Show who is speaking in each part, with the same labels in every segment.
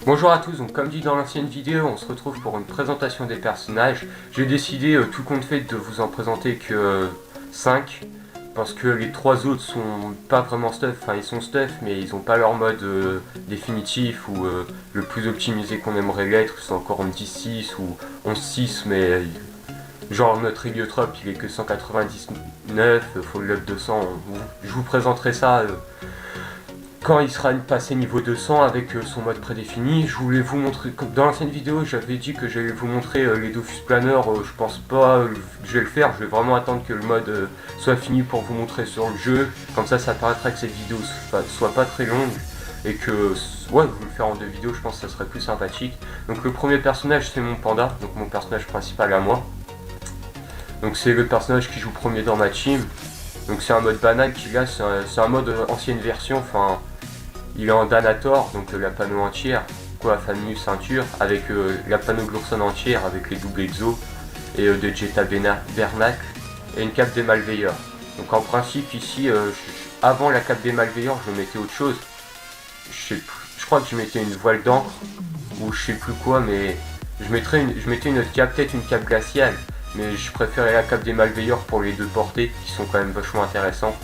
Speaker 1: Bonjour à tous, donc comme dit dans l'ancienne vidéo, on se retrouve pour une présentation des personnages. J'ai décidé, tout compte fait, de vous en présenter que 5, parce que les 3 autres sont pas vraiment stuff, enfin ils sont stuff, mais ils ont pas leur mode définitif ou le plus optimisé qu'on aimerait l'être, c'est encore en 10.6 ou 11.6, mais genre notre héliotrope il est que 199, Fall Love 200, je vous présenterai ça quand il sera passé niveau 200 avec son mode prédéfini. Je voulais vous montrer, dans l'ancienne vidéo j'avais dit que j'allais vous montrer les Dofus Planner, je pense pas que je vais le faire, je vais vraiment attendre que le mode soit fini pour vous montrer sur le jeu, comme ça paraîtra que cette vidéo soit pas très longue et que, ouais, vous le faire en 2 vidéos, je pense que ça serait plus sympathique. Donc le premier personnage c'est mon panda, donc mon personnage principal à moi. Donc c'est le personnage qui joue premier dans ma team. Donc c'est un mode banal qu'il a, c'est un mode ancienne version, enfin il est en Danator, donc la panneau entière, quoi, famille ceinture, avec la panneau Glurson entière, avec les doubles exos, et de Jetta Bernacle, et une cape des Malveilleurs. Donc en principe ici, avant la cape des Malveilleurs, je mettais autre chose. Je crois que je mettais une voile d'encre, ou je sais plus quoi, mais je mettais une autre cape, peut-être une cape glaciale, mais je préférais la cape des Malveilleurs pour les deux portées, qui sont quand même vachement intéressants.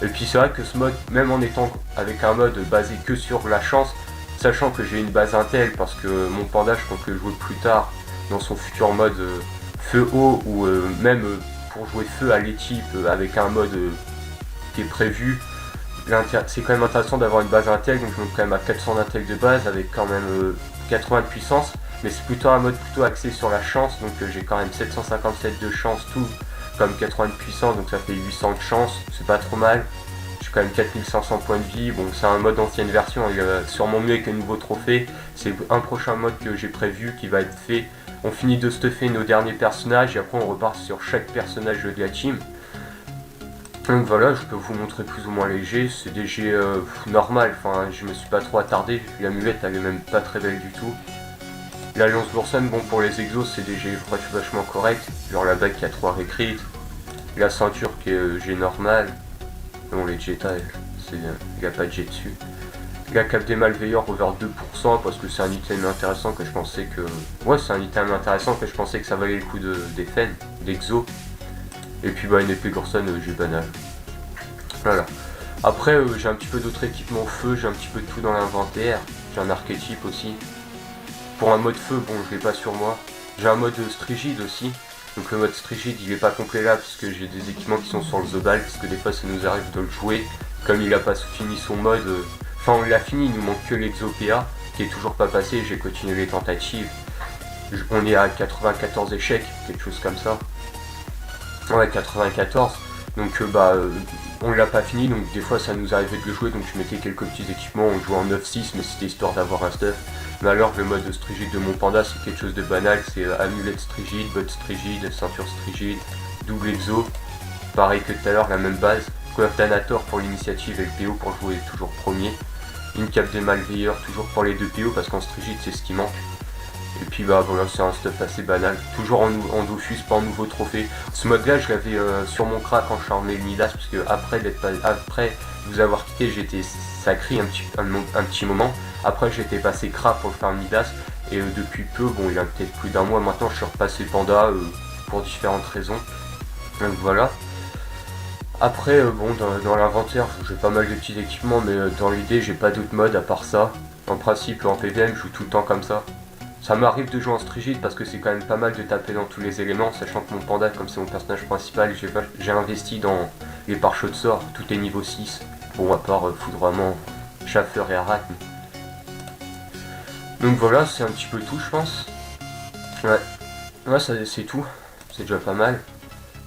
Speaker 1: Et puis c'est vrai que ce mode, même en étant avec un mode basé que sur la chance, sachant que j'ai une base Intel parce que mon panda je compte le jouer plus tard dans son futur mode feu haut ou même pour jouer feu à l'équipe avec un mode qui est prévu, c'est quand même intéressant d'avoir une base Intel, donc je monte quand même à 400 d'Intel de base avec quand même 80 de puissance, mais c'est plutôt un mode plutôt axé sur la chance, donc j'ai quand même 757 de chance tout comme 80 de puissance, donc ça fait 800 de chance, c'est pas trop mal. J'ai quand même 4500 points de vie, bon c'est un mode ancienne version, il va sûrement mieux avec les nouveaux trophées. C'est un prochain mode que j'ai prévu qui va être fait. On finit de stuffer nos derniers personnages et après on repart sur chaque personnage de la team. Donc voilà, je peux vous montrer plus ou moins les G, c'est des G normal, enfin je me suis pas trop attardé, l'amulette elle est même pas très belle du tout. L'Alliance Glurson, bon pour les exos c'est des G vachement corrects, genre la bague qui a 3 récrites, la ceinture qui est G normale, bon les Jetta, il n'y a pas de G dessus. La cape des Malveilleurs over 2% parce que c'est un item intéressant que je pensais que... Ouais c'est un item intéressant que je pensais que ça valait le coup des fans, d'exo. Et puis bah une épée Glurson G banal. Voilà. Après j'ai un petit peu d'autres équipements feu, j'ai un petit peu de tout dans l'inventaire, j'ai un archétype aussi. Pour un mode feu, bon je l'ai pas sur moi. J'ai un mode strigide aussi. Donc le mode strigide il est pas complet là puisque j'ai des équipements qui sont sur le The Ball, parce que des fois ça nous arrive de le jouer. Comme il a pas fini son mode, enfin on l'a fini, il nous manque que l'exo-PA qui est toujours pas passé, j'ai continué les tentatives. On est à 94 échecs, quelque chose comme ça. Ouais 94. Donc on l'a pas fini, donc des fois ça nous arrivait de le jouer, donc je mettais quelques petits équipements, on jouait en 9-6 mais c'était histoire d'avoir un stuff. Mais alors le mode strigide de mon panda c'est quelque chose de banal, c'est amulette strigide, botte strigide, ceinture strigide, double exo, pareil que tout à l'heure, la même base, Coaftanator pour l'initiative et le PO pour jouer toujours premier, une cape des Malveilleurs toujours pour les deux PO parce qu'en strigide c'est ce qui manque. Et puis bah voilà, c'est un stuff assez banal, toujours en Dofus, pas en nouveau trophée. Ce mode là je l'avais sur mon crack quand je charmais le Midas, parce que après vous avoir quitté j'étais sacré un petit moment. Après j'étais passé crack pour le faire le Midas, et depuis peu, bon il y a peut-être plus d'un mois maintenant, je suis repassé panda pour différentes raisons. Donc voilà. Après bon dans l'inventaire j'ai pas mal de petits équipements, mais dans l'idée j'ai pas d'autres modes à part ça. En principe en PVM je joue tout le temps comme ça. Ça m'arrive de jouer en strigide parce que c'est quand même pas mal de taper dans tous les éléments, sachant que mon panda, comme c'est mon personnage principal, j'ai investi dans les pare-chocs de sort, tout est niveau 6. Bon, à part foudroiement, chaffeur et arachne. Donc voilà, c'est un petit peu tout, je pense. Ouais, c'est tout. C'est déjà pas mal.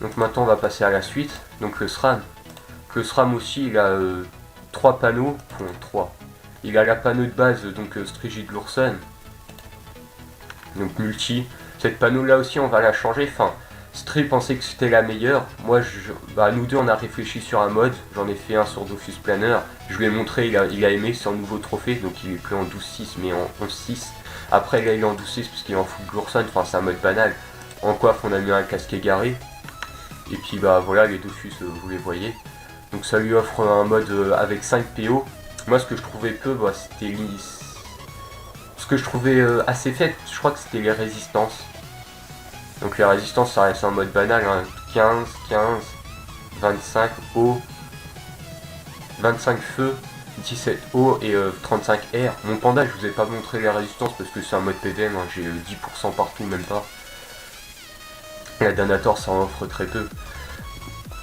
Speaker 1: Donc maintenant, on va passer à la suite. Donc le SRAM. Le SRAM aussi, il a 3 panneaux. Enfin, 3. Il a la panneau de base, donc Strigide Glurson. Donc multi. Cette panneau là aussi on va la changer. Enfin, Stray pensait que c'était la meilleure. Moi, nous deux on a réfléchi sur un mode. J'en ai fait un sur Dofus Planner. Je lui ai montré, il a aimé, c'est un nouveau trophée. Donc il est plus en 12-6 mais en 11-6. Après là il est en 12-6 parce qu'il est en full Glurson. Enfin c'est un mode banal. En coiffe on a mis un casque égaré. Et puis bah voilà les Dofus vous les voyez. Donc ça lui offre un mode avec 5 PO. Moi ce que je trouvais peu, c'était ce que je trouvais assez faible, je crois que c'était les résistances. Donc les résistances, ça reste en mode banal, hein. 15, 15, 25 eau, 25 feu, 17 eau et 35 air. Mon panda, je vous ai pas montré les résistances parce que c'est un mode PVM, hein. J'ai 10% partout, même pas. La Danator, ça en offre très peu.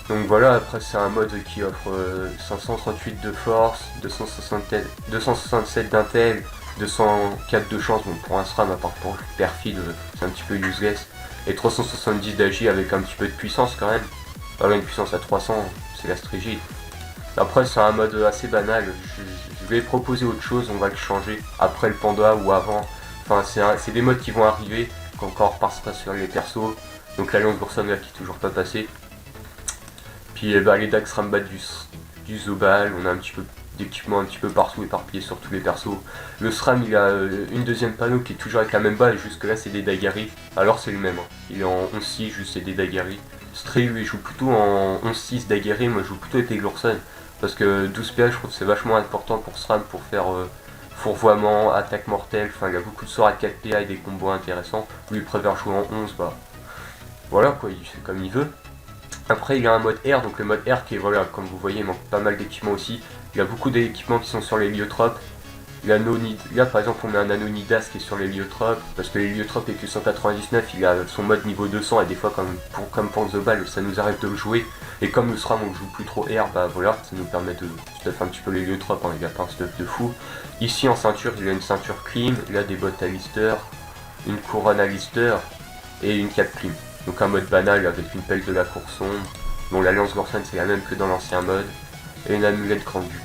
Speaker 1: Donc voilà, après c'est un mode qui offre 538 de force, 267 d'intel, 204 de chance, bon pour un SRAM à part pour perfide c'est un petit peu useless, et 370 d'agi avec un petit peu de puissance quand même. Voilà, une puissance à 300, c'est la strigide. Après c'est un mode assez banal, je vais proposer autre chose, on va le changer après le panda ou avant. Enfin c'est des modes qui vont arriver, qu'encore passera sur les persos. Donc l'Alliance Gourson là qui est toujours pas passé. Puis les Dax Rambat du Zobal, on a un petit peu d'équipement un petit peu partout éparpillé sur tous les persos. Le SRAM il a une deuxième panneau qui est toujours avec la même balle, jusque là c'est des Dagari. Alors c'est le même, hein. Il est en 11-6, juste c'est des Dagari. Stray lui joue plutôt en 11-6 Dagari, moi je joue plutôt avec les Glurson. Parce que 12 PH je trouve que c'est vachement important pour SRAM pour faire fourvoiement, attaque mortelle, enfin il y a beaucoup de sorts à 4 PA et des combos intéressants. Lui il préfère jouer en 11, bah voilà quoi, il fait comme il veut. Après il y a un mode air, donc le mode air qui est, voilà, comme vous voyez, il manque pas mal d'équipements aussi. Il y a beaucoup d'équipements qui sont sur les Liotropes. Là par exemple on met un Anonidas qui est sur les Liotropes, parce que les Liotropes avec le 199 il a son mode niveau 200 et des fois comme pour The Ball ça nous arrive de le jouer. Et comme le SRAM on joue plus trop air, bah voilà, ça nous permet de stuff un petit peu les Liotropes, hein, il a pas un stuff de fou. Ici en ceinture il a une ceinture clean, il a des bottes à Lister, une couronne à Lister et une cape clean. Donc un mode banal avec une pelle de la cour sombre. Bon, l'Alliance Gourson c'est la même que dans l'ancien mode. Et une amulette Grand Duc.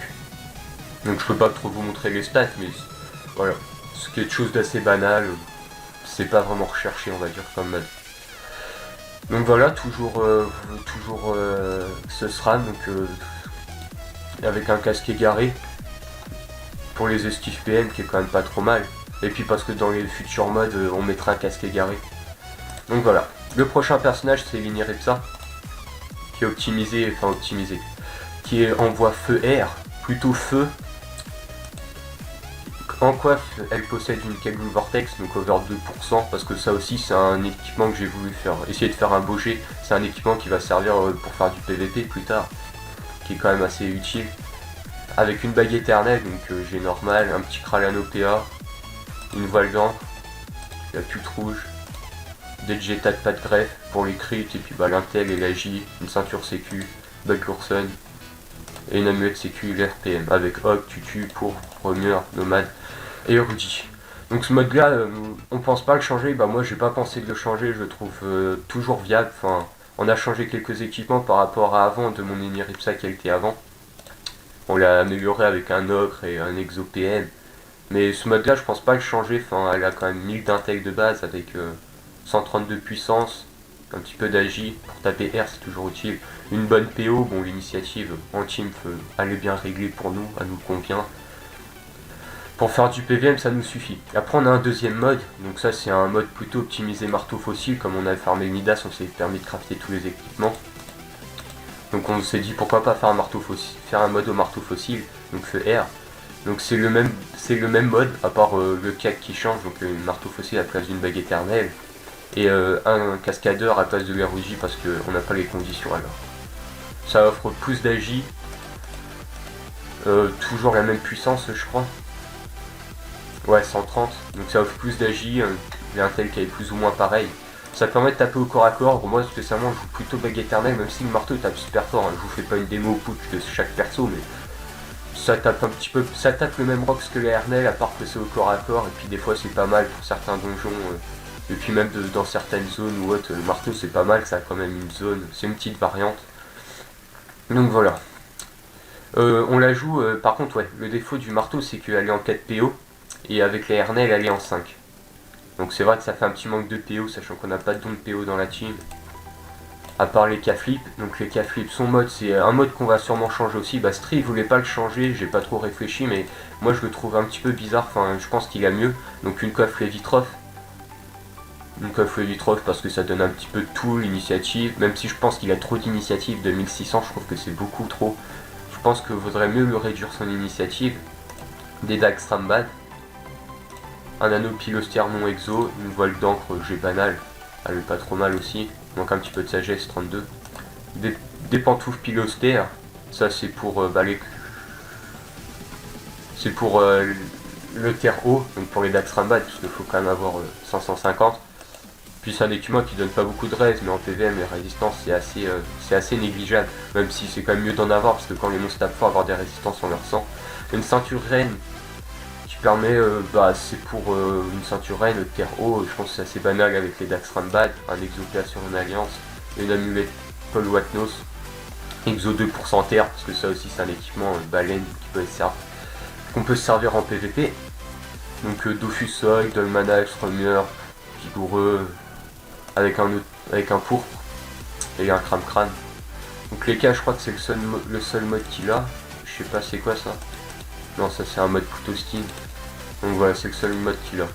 Speaker 1: Donc je peux pas trop vous montrer les stats, mais voilà. C'est quelque chose d'assez banal. C'est pas vraiment recherché, on va dire, comme mode. Donc voilà, toujours ce SRAM, donc avec un casque égaré. Pour les esquives PM qui est quand même pas trop mal. Et puis parce que dans les futurs modes, on mettra un casque égaré. Donc voilà. Le prochain personnage c'est Liniripsa, qui est optimisé, qui est en voie feu-air, plutôt feu. En coiffe, elle possède une Kaggle Vortex, donc over 2%, parce que ça aussi c'est un équipement que j'ai voulu essayer de faire un beau jet. C'est un équipement qui va servir pour faire du PVP plus tard, qui est quand même assez utile. Avec une bague éternelle, donc jet normal, un petit Kralano PA, une voile d'encre, la pute rouge, des jetats de pas de greffe pour les crits, et puis bah, l'intel et la J, une ceinture sécu, Bug Gourson, et une amulette sécu l'RPM, avec Hog, Tutu, pour Remure, Nomade et Rudy. Donc ce mode là, on pense pas le changer, bah moi j'ai pas pensé de le changer, je le trouve toujours viable. Enfin, on a changé quelques équipements par rapport à avant de mon Liniripsa qui était avant. On l'a amélioré avec un Ogre et un Exo PM. Mais ce mode là je pense pas le changer, enfin elle a quand même 1000 d'integ de base avec 132 puissance, un petit peu d'agi, pour taper R c'est toujours utile. Une bonne PO, bon l'initiative en team elle est bien réglée pour nous, elle nous convient. Pour faire du PVM ça nous suffit. Après on a un deuxième mode, donc ça c'est un mode plutôt optimisé marteau fossile, comme on a farmé Midas, on s'est permis de crafter tous les équipements. Donc on s'est dit pourquoi pas faire un mode au marteau fossile, donc feu R. Donc c'est le même mode, à part le CAC qui change, donc une marteau fossile à la place d'une bague éternelle. Et un cascadeur à la place de l'ROJ parce qu'on n'a pas les conditions alors. Ça offre plus d'agi, toujours la même puissance je crois. Ouais 130, donc ça offre plus d'agi, l'intel qui est plus ou moins pareil. Ça permet de taper au corps à corps, moi spécialement je joue plutôt bague éternelle, même si le marteau tape super fort, hein. Je vous fais pas une démo putsch de chaque perso, mais ça tape un petit peu, ça tape le même rocks que la Hernel, à part que c'est au corps à corps, et puis des fois c'est pas mal pour certains donjons, et puis même dans certaines zones ou autres, le marteau c'est pas mal, ça a quand même une zone, c'est une petite variante. Donc voilà. On la joue, par contre ouais, le défaut du marteau c'est qu'elle est en 4 PO, et avec la Hernel elle est en 5. Donc c'est vrai que ça fait un petit manque de PO, sachant qu'on n'a pas de don de PO dans la team. À part les K-Flip, donc les K-Flip, son mode c'est un mode qu'on va sûrement changer aussi. Bah Stray voulait pas le changer, j'ai pas trop réfléchi, mais moi je le trouve un petit peu bizarre, enfin je pense qu'il a mieux. Donc une coiffe Lévitrof. Une coiffe Lévitrof parce que ça donne un petit peu de tout, l'initiative. Même si je pense qu'il a trop d'initiative, 2600 je trouve que c'est beaucoup trop. Je pense que vaudrait mieux le réduire son initiative. Des Dax Rambad. un anneau pilostère non exo, une voile d'encre G banale, elle est pas trop mal aussi, manque un petit peu de sagesse, 32. Des pantoufles pilostères, ça c'est pour c'est pour le terre haut, donc pour les Dax Rambat, parce qu'il faut quand même avoir 550. Puis c'est un équipement qui donne pas beaucoup de res, mais en PVM les résistances c'est assez négligeable, même si c'est quand même mieux d'en avoir, parce que quand les monstres tapent fort, avoir des résistances on leur sent. Une ceinture reine qui permet, c'est pour une ceinture reine, terre haut, je pense que c'est assez banal avec les Dax Rambat, un exopéa sur une alliance, et une amulette Paul Watnos, exo 2% terre, parce que ça aussi c'est un équipement baleine qu'on peut se servir en PVP. Donc Dofus Soy, Dolmana, Strummer, vigoureux, avec un pourpre et un crâne. Donc les cas, je crois que c'est le seul mode qu'il a. Je sais pas c'est quoi ça. Non, ça c'est un mode couteau skin. Donc voilà, c'est le seul mode qu'il a.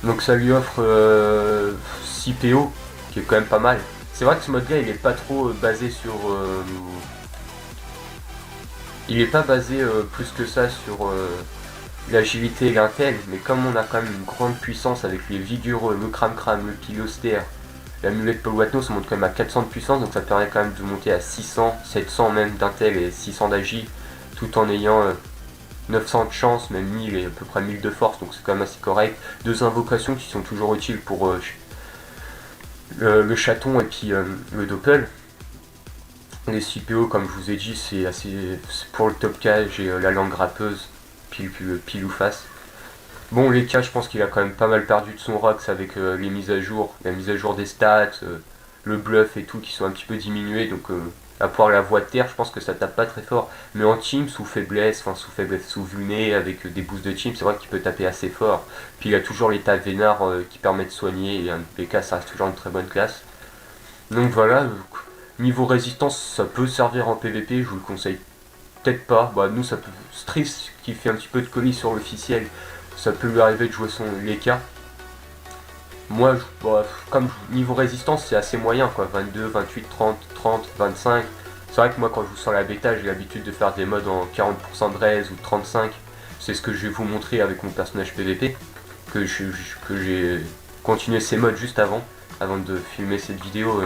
Speaker 1: Donc ça lui offre 6 PO, qui est quand même pas mal. C'est vrai que ce mode là il est pas trop basé sur... il est pas basé plus que ça sur l'agilité et l'intel, mais comme on a quand même une grande puissance avec les vigoureux, le cram, le pilostère, l'amulette Paul Watnos, on monte quand même à 400 de puissance, donc ça permet quand même de monter à 600, 700 même d'intel et 600 d'agi, tout en ayant 900 de chance, même 1000 et à peu près 1000 de force, donc c'est quand même assez correct. 2 invocations qui sont toujours utiles pour le chaton et puis le doppel. Les 6 PO, comme je vous ai dit, c'est pour le top cage et la langue grappeuse, pile ou face. Bon, les cas, je pense qu'il a quand même pas mal perdu de son Rox avec les mises à jour, la mise à jour des stats, le bluff et tout qui sont un petit peu diminués, donc à part la voie de terre, je pense que ça tape pas très fort. Mais en team, sous faiblesse, sous vulné, avec des boosts de team, c'est vrai qu'il peut taper assez fort. Puis il a toujours l'état vénard qui permet de soigner, et un PK, ça reste toujours une très bonne classe. Donc voilà, niveau résistance, ça peut servir en PVP, je vous le conseille peut-être pas. Nous, ça peut. Strix qui fait un petit peu de colis sur l'officiel, ça peut lui arriver de jouer les cas. Moi, comme niveau résistance, c'est assez moyen quoi. 22, 28, 30, 25. C'est vrai que moi, quand je joue sur la bêta, j'ai l'habitude de faire des modes en 40% de res ou 35. C'est ce que je vais vous montrer avec mon personnage PVP. Que j'ai continué ces modes juste avant de filmer cette vidéo.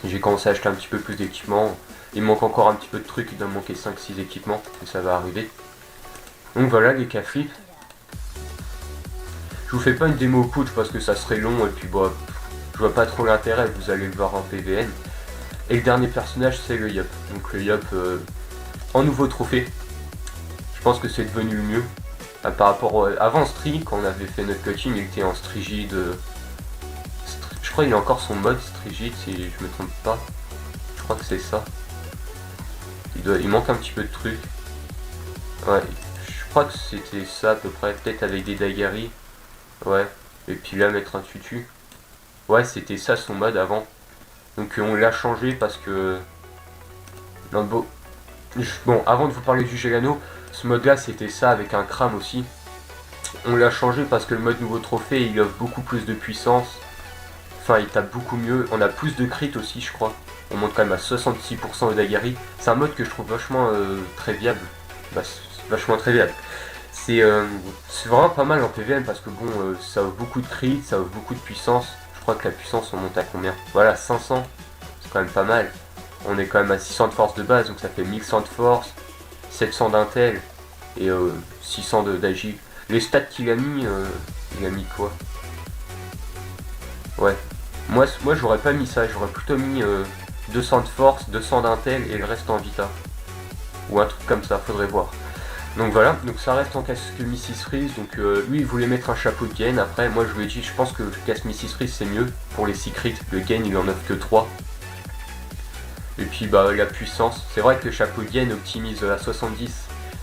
Speaker 1: J'ai commencé à acheter un petit peu plus d'équipements. Il manque encore un petit peu de trucs, il doit me manquer 5-6 équipements, et ça va arriver. Donc voilà les cas flip. Je vous fais pas une démo putsch parce que ça serait long et puis je vois pas trop l'intérêt, vous allez le voir en PVN. Et le dernier personnage c'est le Yop. Donc le Yop en nouveau trophée. Je pense que c'est devenu le mieux. Par rapport avant Stri, quand on avait fait notre coaching, il était en Strigide. Je crois qu'il a encore son mode Strigide si je me trompe pas. Je crois que c'est ça. Il manque un petit peu de trucs. Ouais, je crois que c'était ça à peu près, peut-être avec des Dagari. Ouais, et puis là mettre un tutu. Ouais, c'était ça son mode avant. Donc on l'a changé parce que... Non, bon, avant de vous parler du Gelano, ce mode là c'était ça avec un crame aussi. On l'a changé parce que le mode nouveau trophée il offre beaucoup plus de puissance. Enfin il tape beaucoup mieux, on a plus de crit aussi je crois. On monte quand même à 66% au Dagari. C'est un mode que je trouve vachement très viable. C'est vachement très viable. C'est vraiment pas mal en PVM parce que ça offre beaucoup de crit, ça offre beaucoup de puissance. Je crois que la puissance on monte à combien? Voilà, 500. C'est quand même pas mal. On est quand même à 600 de force de base, donc ça fait 1100 de force, 700 d'intel et 600 d'agi. Les stats qu'il a mis, il a mis quoi? Ouais. Moi j'aurais pas mis ça, j'aurais plutôt mis 200 de force, 200 d'intel et le reste en vita. Ou un truc comme ça, faudrait voir. Donc voilà, donc ça reste en casque Mrs Freeze, donc lui il voulait mettre un chapeau de gain, après moi je lui ai dit je pense que le casque Mrs Freeze c'est mieux pour les 6 crits, le gain il en offre que 3. Et puis la puissance, c'est vrai que le chapeau de gain optimise à 70,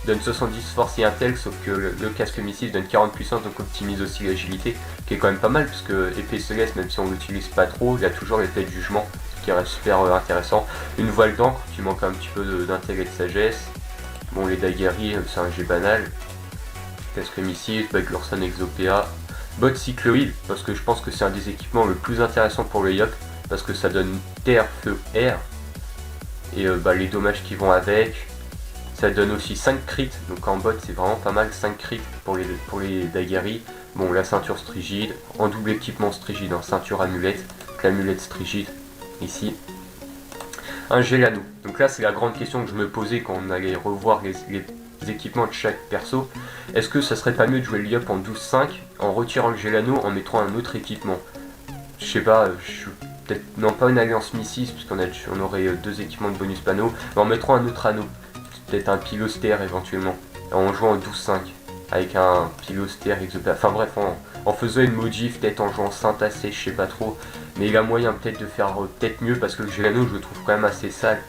Speaker 1: donne 70 force et intel, sauf que le casque missile donne 40 puissance, donc optimise aussi l'agilité, qui est quand même pas mal, parce que épée céleste, même si on l'utilise pas trop, il a toujours l'effet de jugement, qui reste super intéressant. Une voile d'encre qui manque un petit peu d'intérêt et de sagesse. Bon, les Dagari, c'est un G banal. Casque missile, Bagursan Exopéa. Bot cycloïde, parce que je pense que c'est un des équipements le plus intéressant pour le Yop, parce que ça donne terre, feu, air. Et les dommages qui vont avec. Ça donne aussi 5 crits, donc en bot c'est vraiment pas mal, 5 crits pour les Daguerri. Bon, la ceinture strigide, en double équipement strigide, en ceinture amulette, l'amulette strigide, ici. Un Gelano. Donc là c'est la grande question que je me posais quand on allait revoir les équipements de chaque perso. Est-ce que ça serait pas mieux de jouer le Yup en 12-5 en retirant le Gelano en mettant un autre équipement? Je sais pas, peut-être non pas une alliance Mi-6 puisqu'on aurait 2 équipements de bonus panneau, mais en mettant un autre anneau, peut-être un pilostère éventuellement, en jouant en 12-5 avec un pilostère exopla. Enfin bref, en faisant une modif, peut-être en jouant Saint-Assez, je sais pas trop, mais il y a moyen peut-être de faire peut-être mieux parce que le Gelano je le trouve quand même assez sale.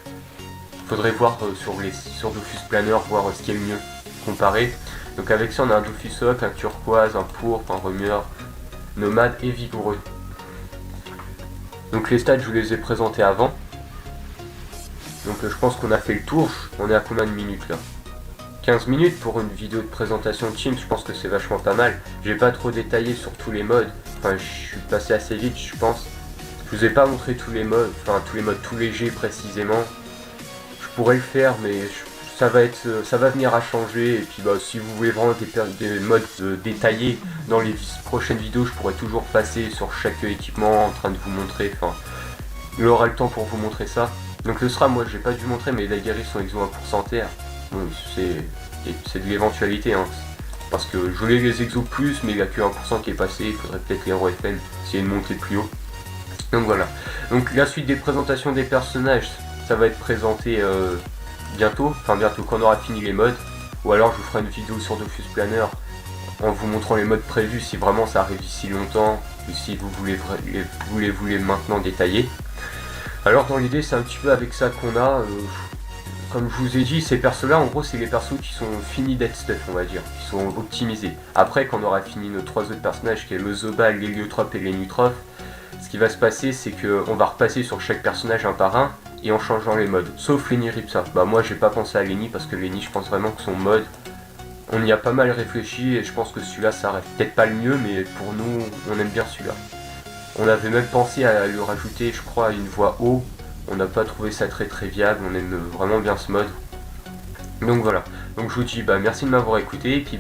Speaker 1: Faudrait voir sur Dofus Planner, voir ce qui est le mieux comparé. Donc avec ça on a un Dofus Oak, un turquoise, un pourpre, un remueur, nomade et vigoureux. Donc les stats je vous les ai présentés avant. Donc je pense qu'on a fait le tour. On est à combien de minutes là? 15 minutes pour une vidéo de présentation de Teams, je pense que c'est vachement pas mal. J'ai pas trop détaillé sur tous les modes. Enfin je suis passé assez vite je pense. Je vous ai pas montré tous les modes, enfin tous les modes, tous les G précisément. Je pourrais le faire mais ça va venir à changer. Et puis bah si vous voulez vraiment des modes détaillés dans les prochaines vidéos, je pourrais toujours passer sur chaque équipement en train de vous montrer. Enfin, il aura le temps pour vous montrer ça. Donc le SRAM, moi j'ai pas dû montrer, mais les Daguerri sont exo 1% terre. Bon, c'est de l'éventualité, hein. Parce que je voulais les exos plus, mais il n'y a que 1% qui est passé, il faudrait peut-être les RFN s'il y a une montée plus haut. Donc voilà. Donc la suite des présentations des personnages, ça va être présenté bientôt quand on aura fini les modes. Ou alors je vous ferai une vidéo sur Dofus Planner en vous montrant les modes prévus si vraiment ça arrive ici longtemps, ou si vous voulez maintenant détailler. Alors dans l'idée c'est un petit peu avec ça qu'on a, comme je vous ai dit, ces persos là en gros c'est les persos qui sont finis d'être stuff on va dire, qui sont optimisés. Après quand on aura fini nos 3 autres personnages qui est le Zobal, l'Héliotrope et l'Énutrophe, ce qui va se passer c'est qu'on va repasser sur chaque personnage un par un et en changeant les modes. Sauf Lenny Ripsa, bah moi j'ai pas pensé à Lenny parce que Lenny je pense vraiment que son mode, on y a pas mal réfléchi et je pense que celui-là ça reste peut-être pas le mieux mais pour nous on aime bien celui-là. On avait même pensé à lui rajouter, je crois, une voix haut. On n'a pas trouvé ça très viable, on aime vraiment bien ce mode. Donc voilà. Donc je vous dis merci de m'avoir écouté et puis